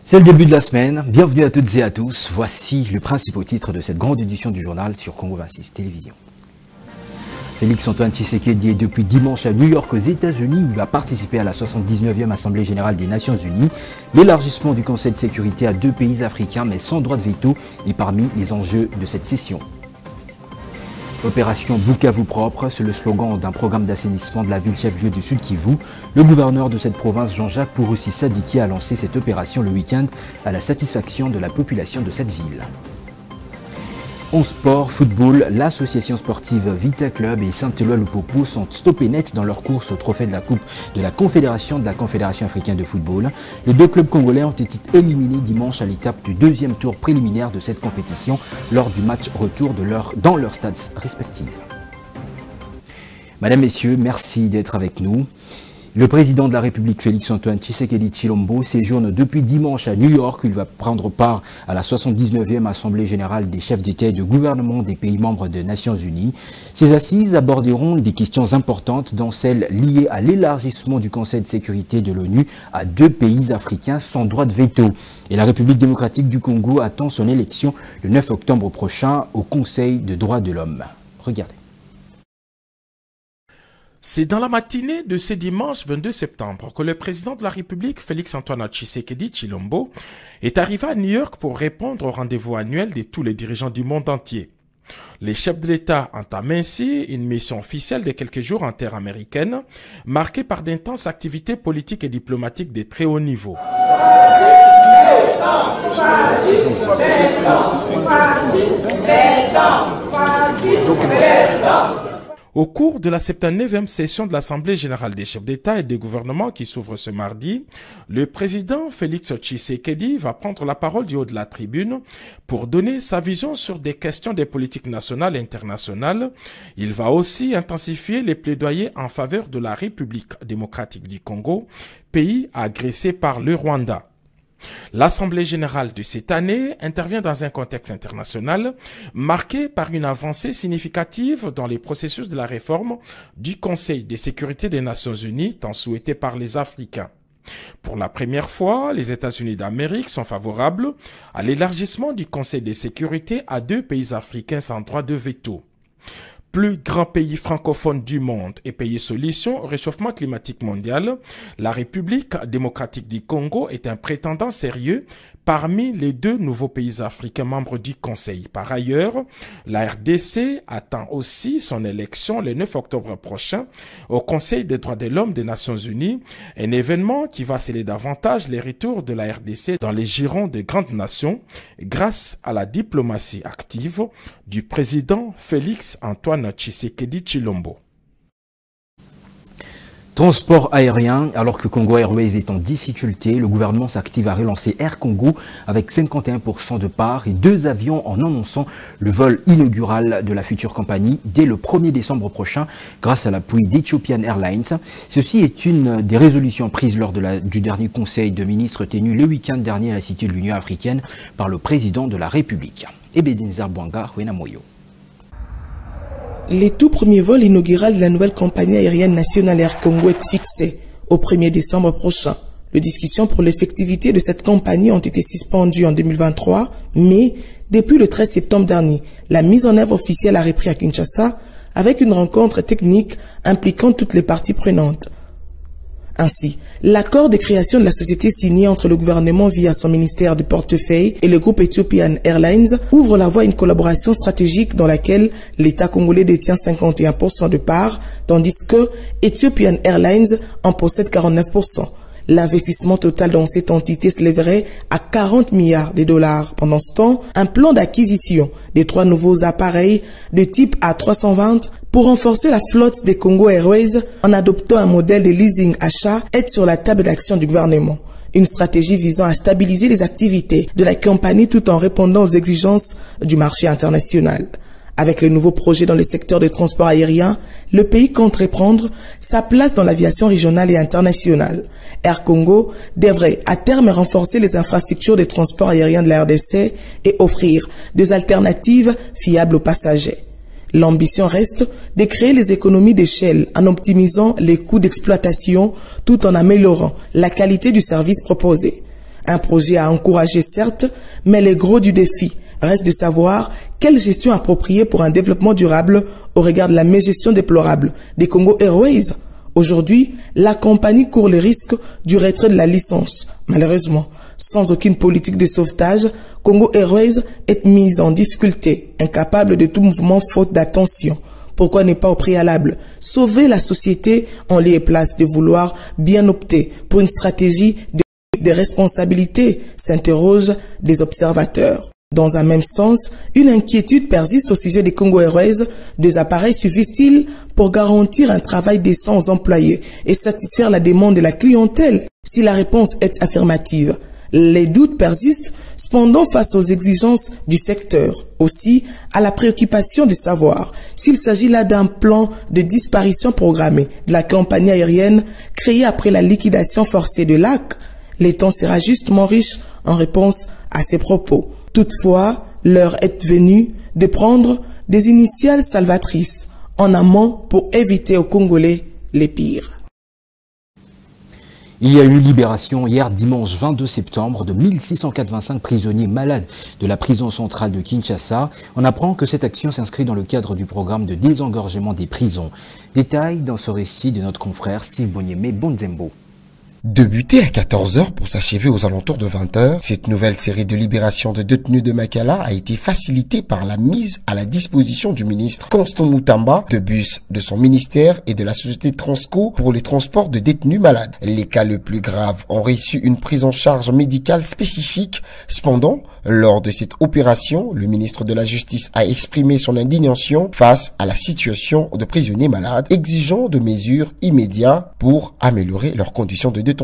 C'est le début de la semaine, bienvenue à toutes et à tous. Voici le principal titre de cette grande édition du journal sur Congo 26 Télévision. Félix-Antoine Tshisekedi est depuis dimanche à New York aux États-Unis où il va participer à la 79e Assemblée Générale des Nations Unies. L'élargissement du Conseil de sécurité à 2 pays africains mais sans droit de veto est parmi les enjeux de cette session. Opération Bukavu propre, c'est le slogan d'un programme d'assainissement de la ville chef-lieu du Sud Kivu. Le gouverneur de cette province, Jean-Jacques Purusi Sadiki, a lancé cette opération le week-end à la satisfaction de la population de cette ville. En sport, football, l'association sportive Vita Club et Saint-Éloi Lupopo sont stoppés net dans leur course au trophée de la Coupe de la Confédération africaine de football. Les deux clubs congolais ont été éliminés dimanche à l'étape du deuxième tour préliminaire de cette compétition lors du match retour dans leurs stades respectifs. Madame, Messieurs, merci d'être avec nous. Le président de la République, Félix-Antoine Tshisekedi Tshilombo, séjourne depuis dimanche à New York. Il va prendre part à la 79e Assemblée Générale des chefs d'État et de gouvernement des pays membres des Nations Unies. Ces assises aborderont des questions importantes, dont celles liées à l'élargissement du Conseil de sécurité de l'ONU à 2 pays africains sans droit de veto. Et la République démocratique du Congo attend son élection le 9 octobre prochain au Conseil des droits de l'homme. Regardez. C'est dans la matinée de ce dimanche 22 septembre que le président de la République, Félix-Antoine Tshisekedi Tshilombo, est arrivé à New York pour répondre au rendez-vous annuel de tous les dirigeants du monde entier. Les chefs de l'État entament ainsi une mission officielle de quelques jours en terre américaine, marquée par d'intenses activités politiques et diplomatiques de très haut niveau. Au cours de la 79e session de l'Assemblée générale des chefs d'État et des gouvernements qui s'ouvre ce mardi, le président Félix Tshisekedi va prendre la parole du haut de la tribune pour donner sa vision sur des questions des politiques nationales et internationales. Il va aussi intensifier les plaidoyers en faveur de la République démocratique du Congo, pays agressé par le Rwanda. L'Assemblée générale de cette année intervient dans un contexte international marqué par une avancée significative dans les processus de la réforme du Conseil de sécurité des Nations Unies, tant souhaité par les Africains. Pour la première fois, les États-Unis d'Amérique sont favorables à l'élargissement du Conseil de sécurité à 2 pays africains sans droit de veto. Plus grand pays francophone du monde et pays solution au réchauffement climatique mondial, la République démocratique du Congo est un prétendant sérieux parmi les 2 nouveaux pays africains membres du Conseil. Par ailleurs, la RDC attend aussi son élection le 9 octobre prochain au Conseil des droits de l'homme des Nations Unies, un événement qui va sceller davantage les retours de la RDC dans les girons des grandes nations grâce à la diplomatie active du président Félix-Antoine Tshisekedi Tshilombo. Transport aérien, alors que Congo Airways est en difficulté, le gouvernement s'active à relancer Air Congo avec 51% de part et 2 avions en annonçant le vol inaugural de la future compagnie dès le 1er décembre prochain grâce à l'appui d'Ethiopian Airlines. Ceci est une des résolutions prises lors du dernier conseil de ministres tenu le week-end dernier à la Cité de l'Union africaine par le président de la République. Ebenezer Bwanga Wenamoyo. Les tout premiers vols inauguraux de la nouvelle compagnie aérienne nationale Air Congo est fixé au 1er décembre prochain. Les discussions pour l'effectivité de cette compagnie ont été suspendues en 2023, mais depuis le 13 septembre dernier, la mise en œuvre officielle a repris à Kinshasa avec une rencontre technique impliquant toutes les parties prenantes. Ainsi, l'accord de création de la société signé entre le gouvernement via son ministère du portefeuille et le groupe Ethiopian Airlines ouvre la voie à une collaboration stratégique dans laquelle l'État congolais détient 51% de part, tandis que Ethiopian Airlines en possède 49%. L'investissement total dans cette entité s'élèverait à 40 milliards de dollars. Pendant ce temps, un plan d'acquisition des 3 nouveaux appareils de type A320 pour renforcer la flotte des Congo Airways en adoptant un modèle de leasing achat est sur la table d'action du gouvernement. Une stratégie visant à stabiliser les activités de la compagnie tout en répondant aux exigences du marché international. Avec le nouveau projet dans le secteur des transports aériens, le pays compte reprendre sa place dans l'aviation régionale et internationale. Air Congo devrait à terme renforcer les infrastructures de transport aérien de la RDC et offrir des alternatives fiables aux passagers. L'ambition reste de créer les économies d'échelle en optimisant les coûts d'exploitation tout en améliorant la qualité du service proposé. Un projet à encourager certes, mais le gros du défi reste de savoir quelle gestion appropriée pour un développement durable au regard de la mégestion déplorable des Congo Airways. Aujourd'hui, la compagnie court le risque du retrait de la licence. Malheureusement, sans aucune politique de sauvetage, Congo Airways est mise en difficulté, incapable de tout mouvement faute d'attention. Pourquoi ne pas au préalable sauver la société en lieu et place de vouloir bien opter pour une stratégie de responsabilité, s'interrogent des observateurs. Dans un même sens, une inquiétude persiste au sujet des Congo Airways. Des appareils suffisent-ils pour garantir un travail décent aux employés et satisfaire la demande de la clientèle? Si la réponse est affirmative, les doutes persistent cependant face aux exigences du secteur, aussi à la préoccupation de savoir s'il s'agit là d'un plan de disparition programmée de la compagnie aérienne créée après la liquidation forcée de l'AC. Le temps sera justement riche en réponse à ces propos. Toutefois, l'heure est venue de prendre des initiales salvatrices en amont pour éviter aux Congolais les pires. Il y a eu libération hier dimanche 22 septembre de 1685 prisonniers malades de la prison centrale de Kinshasa. On apprend que cette action s'inscrit dans le cadre du programme de désengorgement des prisons. Détail dans ce récit de notre confrère Steve Bonyeme Bonzembo. Débuté à 14 h pour s'achever aux alentours de 20 h, cette nouvelle série de libération de détenus de Makala a été facilitée par la mise à la disposition du ministre Constant Moutamba de bus de son ministère et de la société Transco pour les transports de détenus malades. Les cas les plus graves ont reçu une prise en charge médicale spécifique. Cependant, lors de cette opération, le ministre de la Justice a exprimé son indignation face à la situation de prisonniers malades, exigeant de mesures immédiates pour améliorer leurs conditions de détention.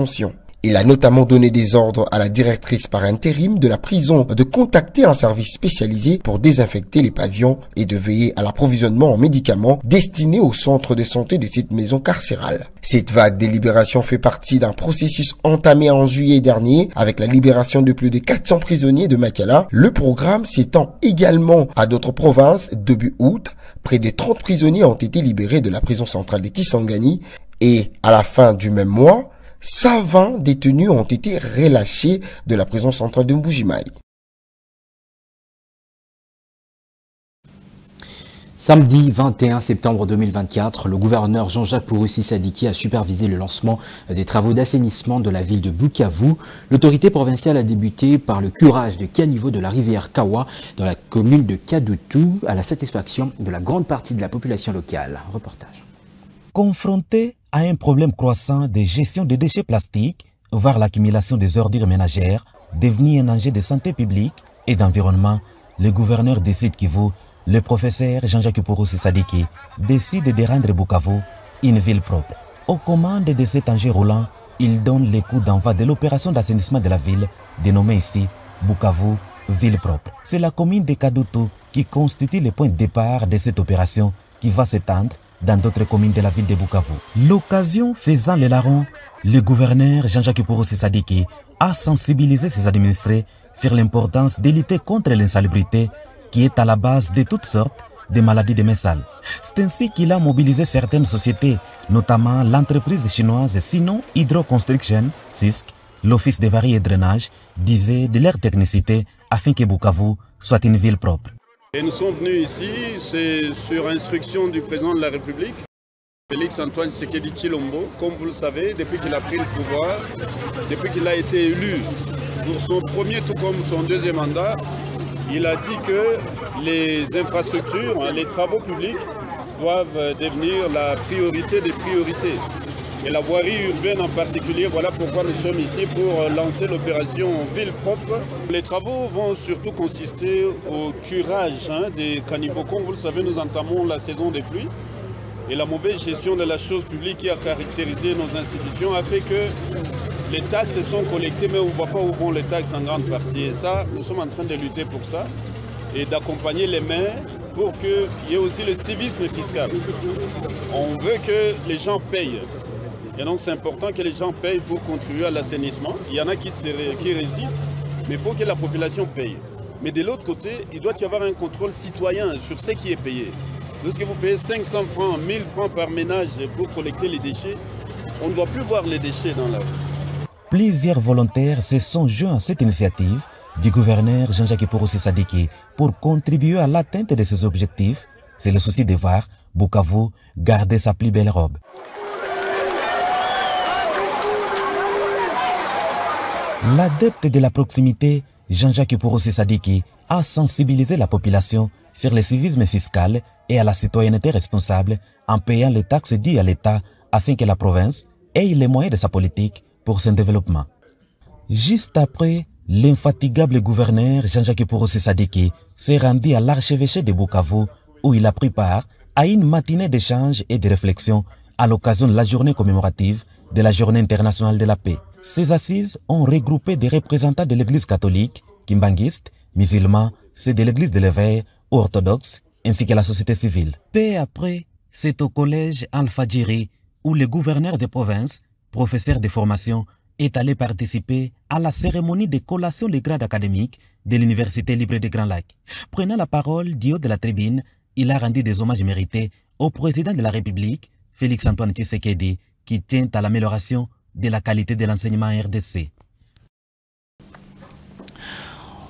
Il a notamment donné des ordres à la directrice par intérim de la prison de contacter un service spécialisé pour désinfecter les pavillons et de veiller à l'approvisionnement en médicaments destinés au centre de santé de cette maison carcérale. Cette vague de libération fait partie d'un processus entamé en juillet dernier avec la libération de plus de 400 prisonniers de Makala. Le programme s'étend également à d'autres provinces. Début août, près de 30 prisonniers ont été libérés de la prison centrale de Kisangani et à la fin du même mois, 120 détenus ont été relâchés de la prison centrale de Mbujimayi. Samedi 21 septembre 2024, le gouverneur Jean-Jacques Pouroussi Sadiki a supervisé le lancement des travaux d'assainissement de la ville de Bukavu. L'autorité provinciale a débuté par le curage des caniveaux de la rivière Kawa dans la commune de Kadutu à la satisfaction de la grande partie de la population locale. Reportage. Confronté à un problème croissant de gestion des déchets plastiques, voire l'accumulation des ordures ménagères, devenu un enjeu de santé publique et d'environnement, le gouverneur du Sud Kivu, le professeur Jean-Jacques Pouroussi Sadiki, décide de rendre Bukavu une ville propre. Aux commandes de cet enjeu roulant, il donne les coups d'envoi de l'opération d'assainissement de la ville, dénommée ici Bukavu, ville propre. C'est la commune de Kadutu qui constitue le point de départ de cette opération qui va s'étendre dans d'autres communes de la ville de Bukavu. L'occasion faisant le larron, le gouverneur Jean-Jacques Pouroussi Sadiki a sensibilisé ses administrés sur l'importance de lutter contre l'insalubrité qui est à la base de toutes sortes de maladies de mains sales. C'est ainsi qu'il a mobilisé certaines sociétés, notamment l'entreprise chinoise Sino Hydro Construction, CISC, l'Office des varies et drainage, disait de leur technicité afin que Bukavu soit une ville propre. Et nous sommes venus ici, c'est sur instruction du président de la République, Félix Antoine Tshisekedi Tshilombo. Comme vous le savez, depuis qu'il a pris le pouvoir, depuis qu'il a été élu pour son premier tout comme son deuxième mandat, il a dit que les infrastructures, les travaux publics doivent devenir la priorité des priorités. Et la voirie urbaine en particulier, voilà pourquoi nous sommes ici pour lancer l'opération Ville propre. Les travaux vont surtout consister au curage des caniveaux. Comme vous le savez, nous entamons la saison des pluies. Et la mauvaise gestion de la chose publique qui a caractérisé nos institutions a fait que les taxes sont collectées, mais on ne voit pas où vont les taxes en grande partie. Et ça, nous sommes en train de lutter pour ça et d'accompagner les maires pour qu'il y ait aussi le civisme fiscal. On veut que les gens payent. Et donc c'est important que les gens payent pour contribuer à l'assainissement. Il y en a qui résistent, mais il faut que la population paye. Mais de l'autre côté, il doit y avoir un contrôle citoyen sur ce qui est payé. Lorsque vous payez 500 francs, 1000 francs par ménage pour collecter les déchets, on ne doit plus voir les déchets dans la rue. Plusieurs volontaires se sont joints à cette initiative du gouverneur Jean-Jacques Purusi Sadiki pour contribuer à l'atteinte de ses objectifs. C'est le souci de voir Bukavu garder sa plus belle robe. L'adepte de la proximité, Jean-Jacques Purusi Sadiki, a sensibilisé la population sur le civisme fiscal et à la citoyenneté responsable en payant les taxes dues à l'État afin que la province ait les moyens de sa politique pour son développement. Juste après, l'infatigable gouverneur Jean-Jacques Purusi Sadiki s'est rendu à l'archevêché de Bukavu où il a pris part à une matinée d'échange et de réflexion à l'occasion de la journée commémorative de la Journée internationale de la paix. Ces assises ont regroupé des représentants de l'Église catholique, kimbanguiste, musulmans, ceux de l'Église de l'éveil, orthodoxe, ainsi que la société civile. Peu après, c'est au collège Al-Fadjiri où le gouverneur de province, professeur de formation, est allé participer à la cérémonie de collation des grades académiques de l'Université libre des Grands Lacs. Prenant la parole du haut de la tribune, il a rendu des hommages mérités au président de la République, Félix Antoine Tshisekedi, qui tient à l'amélioration de la qualité de l'enseignement RDC.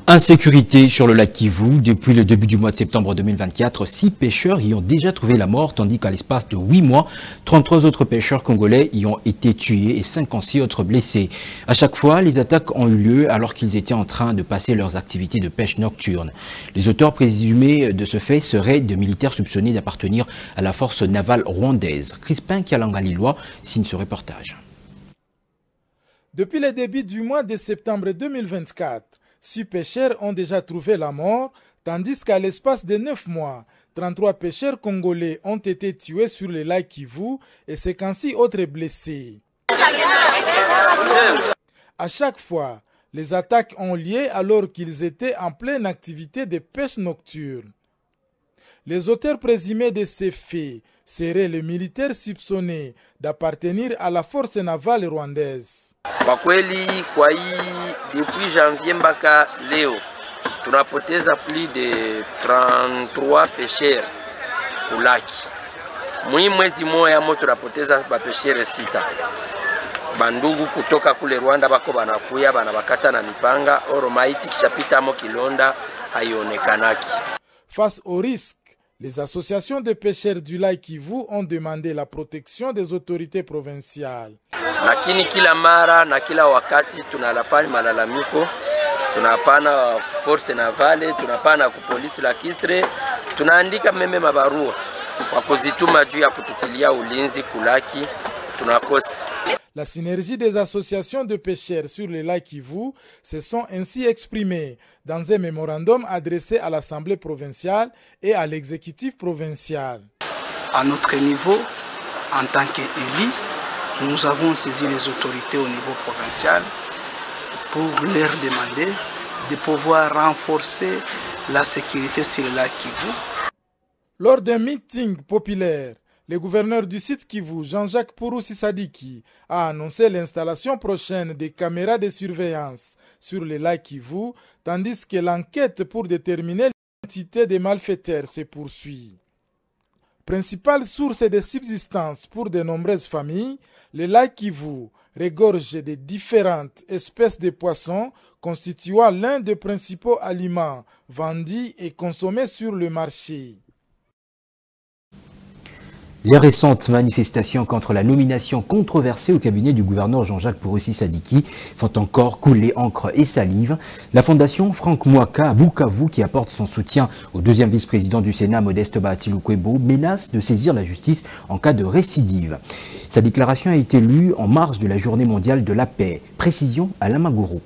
Insécurité sur le lac Kivu. Depuis le début du mois de septembre 2024, 6 pêcheurs y ont déjà trouvé la mort, tandis qu'à l'espace de 8 mois, 33 autres pêcheurs congolais y ont été tués et 56 autres blessés. À chaque fois, les attaques ont eu lieu alors qu'ils étaient en train de passer leurs activités de pêche nocturne. Les auteurs présumés de ce fait seraient de militaires soupçonnés d'appartenir à la force navale rwandaise. Crispin Kialanga-Lillois signe ce reportage. Depuis le début du mois de septembre 2024, 6 pêcheurs ont déjà trouvé la mort, tandis qu'à l'espace de 9 mois, 33 pêcheurs congolais ont été tués sur le lac Kivu et 56 autres blessés. À chaque fois, les attaques ont lieu alors qu'ils étaient en pleine activité de pêche nocturne. Les auteurs présumés de ces faits seraient les militaires soupçonnés d'appartenir à la force navale rwandaise. Kwa kweli kwa hii depuis janvier mpaka leo tunapoteza plus de 33 pêcheurs kulaki. Mwezi moja mo tunapoteza bapeshere 6. Bandugu kutoka kule Rwanda bako banakuya banabakata na mipanga oro maiti kishapita mo kilonda haionekanaki. Face au risque, les associations de pêcheurs du lac Kivu ont demandé la protection des autorités provinciales. Lakini kila mara na kila wakati tunalafanya malalamiko, tunapana force navale, tunapana ku polisi la Kistre, tunaandika meme mabarua kwa kuzituma juu ya kututilia ulinzi kulaki, tunakosi. La synergie des associations de pêcheurs sur le lac Kivu se sont ainsi exprimées dans un mémorandum adressé à l'Assemblée provinciale et à l'exécutif provincial. À notre niveau, en tant qu'élus, nous avons saisi les autorités au niveau provincial pour leur demander de pouvoir renforcer la sécurité sur le lac Kivu. Lors d'un meeting populaire, le gouverneur du site Kivu, Jean-Jacques Purusi Sadiki, a annoncé l'installation prochaine des caméras de surveillance sur le lac Kivu, tandis que l'enquête pour déterminer l'identité des malfaiteurs se poursuit. Principale source de subsistance pour de nombreuses familles, le lac Kivu regorge de différentes espèces de poissons constituant l'un des principaux aliments vendus et consommés sur le marché. Les récentes manifestations contre la nomination controversée au cabinet du gouverneur Jean-Jacques Purusi Sadiki font encore couler encre et salive. La fondation Franck Mwaka à Bukavu, qui apporte son soutien au deuxième vice-président du Sénat, Modeste Bahati Lukwebo, menace de saisir la justice en cas de récidive. Sa déclaration a été lue en marge de la Journée mondiale de la paix. Précision à Lamaguru.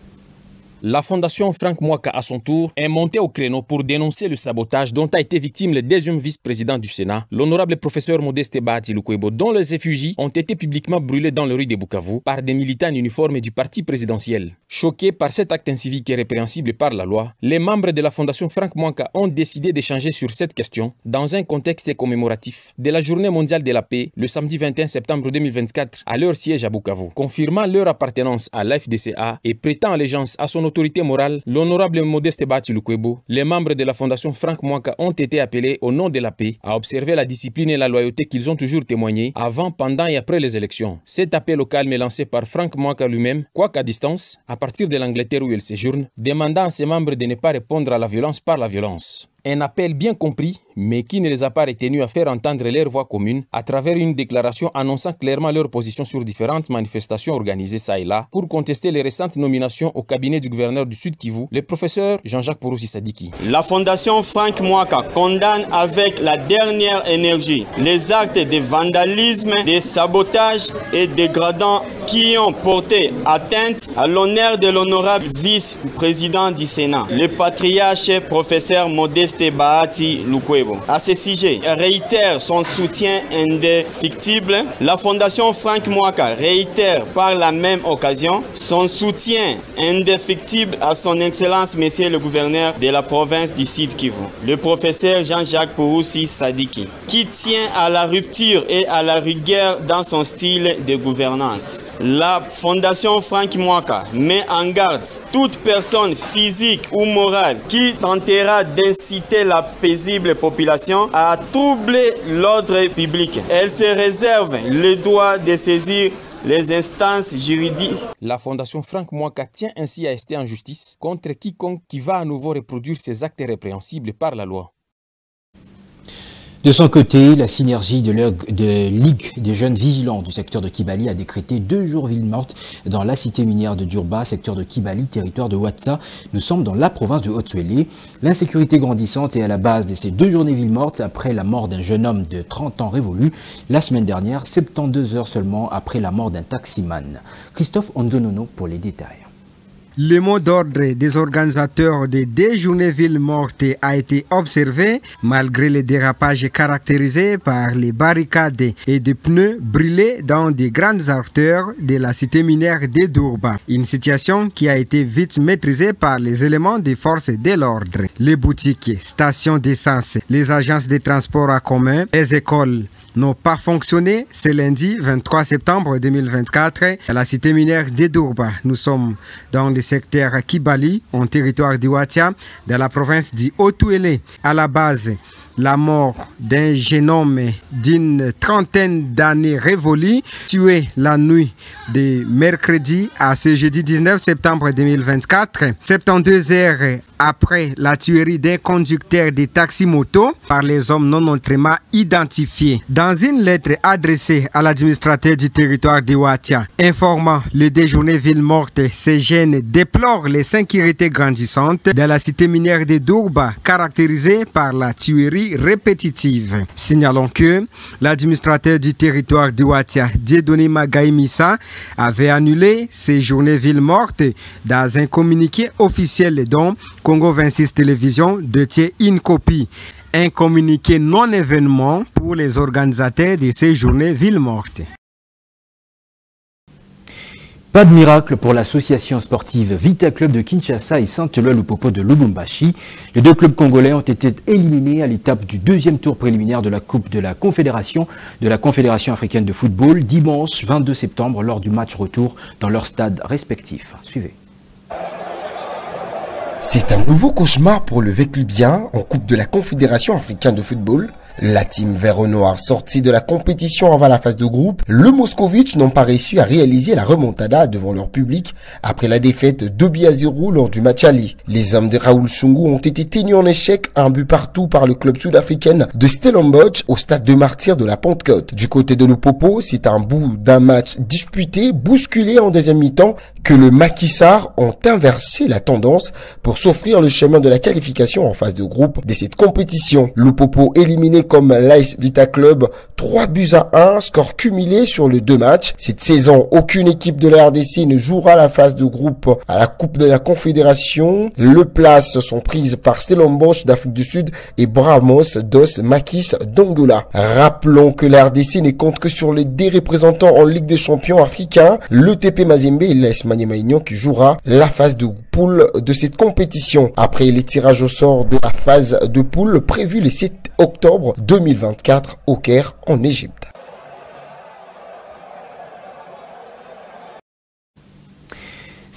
La fondation Franck Mwaka, à son tour, est montée au créneau pour dénoncer le sabotage dont a été victime le deuxième vice-président du Sénat, l'honorable professeur Modeste Bahati Lukwebo, dont les effigies ont été publiquement brûlées dans les rues de Bukavu par des militants en uniforme du parti présidentiel. Choqués par cet acte incivique et répréhensible par la loi, les membres de la fondation Franck Mwaka ont décidé d'échanger sur cette question dans un contexte commémoratif de la Journée mondiale de la paix le samedi 21 septembre 2024 à leur siège à Bukavu, confirmant leur appartenance à l'FDCA et prêtant allégeance à son autorité l'autorité morale, l'honorable Modeste Bahati Lukwebo, les membres de la Fondation Frank Mwaka ont été appelés au nom de la paix à observer la discipline et la loyauté qu'ils ont toujours témoigné avant, pendant et après les élections. Cet appel au calme est lancé par Frank Mwaka lui-même, quoique à distance, à partir de l'Angleterre où il séjourne, demandant à ses membres de ne pas répondre à la violence par la violence. Un appel bien compris, mais qui ne les a pas retenus à faire entendre leur voix commune à travers une déclaration annonçant clairement leur position sur différentes manifestations organisées ça et là pour contester les récentes nominations au cabinet du gouverneur du Sud Kivu, le professeur Jean-Jacques Purusi Sadiki. La Fondation Frank Mwaka condamne avec la dernière énergie les actes de vandalisme, de sabotage et dégradants qui ont porté atteinte à l'honneur de l'honorable vice-président du Sénat, le patriarche professeur Modeste Bahati Lukwebo. À ce sujet, réitère son soutien indéfectible. La Fondation Frank Mwaka réitère par la même occasion son soutien indéfectible à son Excellence Monsieur le gouverneur de la province du Sud Kivu, le professeur Jean-Jacques Purusi Sadiki, qui tient à la rupture et à la rigueur dans son style de gouvernance. La Fondation Frank Mwaka met en garde toute personne physique ou morale qui tentera d'inciter la paisible population à troubler l'ordre public. Elle se réserve le droit de saisir les instances juridiques. La Fondation Frank Mwaka tient ainsi à rester en justice contre quiconque qui va à nouveau reproduire ces actes répréhensibles par la loi. De son côté, la synergie de Ligue des jeunes vigilants du secteur de Kibali a décrété 2 jours ville morte dans la cité minière de Durba, secteur de Kibali, territoire de Ouatsa. Nous sommes dans la province de Haut-Souélé. L'insécurité grandissante est à la base de ces 2 journées ville mortes après la mort d'un jeune homme de 30 ans révolu la semaine dernière, 72 heures seulement après la mort d'un taximan. Christophe Onzonono pour les détails. Le mot d'ordre des organisateurs des 2 journées villes mortes a été observé malgré les dérapages caractérisés par les barricades et des pneus brûlés dans des grandes artères de la cité minière de Durba. Une situation qui a été vite maîtrisée par les éléments des forces de l'ordre. Les boutiques, stations d'essence, les agences de transport en commun, les écoles n'ont pas fonctionné ce lundi 23 septembre 2024 à la cité minière de Durba. Nous sommes dans le secteur Kibali, en territoire d'Iwatia, dans la province du Haut-Ouélé. À la base, la mort d'un jeune homme d'une trentaine d'années révolu, tué la nuit de mercredi à ce jeudi 19 septembre 2024, 72 heures après la tuerie d'un conducteur de taxi-moto par les hommes non autrement identifiés. Dans une lettre adressée à l'administrateur du territoire d'Iwatia, informant le déjeuner ville morte, ces jeunes déplorent les insécurités grandissantes de la cité minière de Durba, caractérisée par la tuerie répétitive. Signalons que l'administrateur du territoire d'Iwatia, Dieudonné Magaïmissa, avait annulé ces journées ville mortes dans un communiqué officiel dont Congo 26 Télévision détient une copie. Un communiqué non-événement pour les organisateurs de ces journées villes mortes. Pas de miracle pour l'association sportive Vita Club de Kinshasa et Saint-Eloi-Lupopo de Lubumbashi. Les 2 clubs congolais ont été éliminés à l'étape du 2e tour préliminaire de la Coupe de la Confédération africaine de football dimanche 22 septembre lors du match retour dans leurs stades respectifs. Suivez. C'est un nouveau cauchemar pour le Véclubien en Coupe de la Confédération africaine de football. La team vert et noir sortie de la compétition avant la phase de groupe, le Moscovitch n'ont pas réussi à réaliser la remontada devant leur public après la défaite 2-0 lors du match aller. Les hommes de Raoul Chungu ont été tenus en échec, un but partout par le club sud-africain de Stellenbosch au stade de Martyrs de la Pentecôte. Du côté de Lupopo, c'est un bout d'un match disputé, bousculé en deuxième mi-temps, que le Macky Sall ont inversé la tendance pour s'offrir le chemin de la qualification en phase de groupe de cette compétition. Lupopo éliminé comme l'AS Vita Club 3-1, score cumulé sur les 2 matchs. Cette saison, aucune équipe de la RDC ne jouera la phase de groupe à la Coupe de la Confédération. Les places sont prises par Stellenbosch d'Afrique du Sud et Brahmos dos Makis d'Angola. Rappelons que la RDC ne compte que sur les 2 représentants en Ligue des champions africains, le TP Mazembe et l'AS Maniema Union qui jouera la phase de poule de cette compétition. Après les tirages au sort de la phase de poule prévue le 7 octobre 2024 au Caire en Égypte.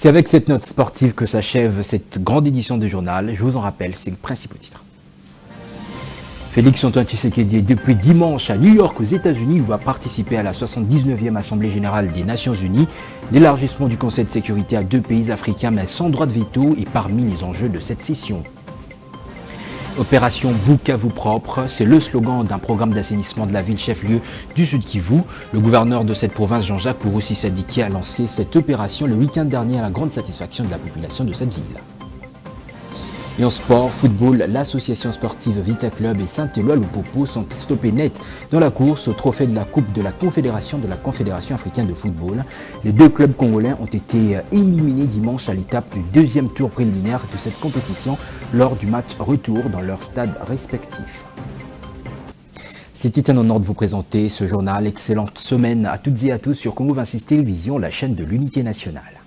C'est avec cette note sportive que s'achève cette grande édition du journal. Je vous en rappelle, c'est le principal titre. Félix Antoine Tshisekedi est depuis dimanche à New York aux États-Unis. Il va participer à la 79e Assemblée Générale des Nations Unies. L'élargissement du Conseil de sécurité à 2 pays africains mais sans droit de veto est parmi les enjeux de cette session. Opération Bukavu propre, c'est le slogan d'un programme d'assainissement de la ville chef-lieu du Sud Kivu. Le gouverneur de cette province, Jean-Jacques Purusi Sadiki, a lancé cette opération le week-end dernier à la grande satisfaction de la population de cette ville. Et en sport, football, l'association sportive Vita Club et Saint-Éloi-le-Popo sont stoppés net dans la course au trophée de la Coupe de la Confédération africaine de football. Les 2 clubs congolais ont été éliminés dimanche à l'étape du 2e tour préliminaire de cette compétition lors du match retour dans leurs stades respectifs. C'était un honneur de vous présenter ce journal. Excellente semaine à toutes et à tous sur Congo 26 Télévision, la chaîne de l'unité nationale.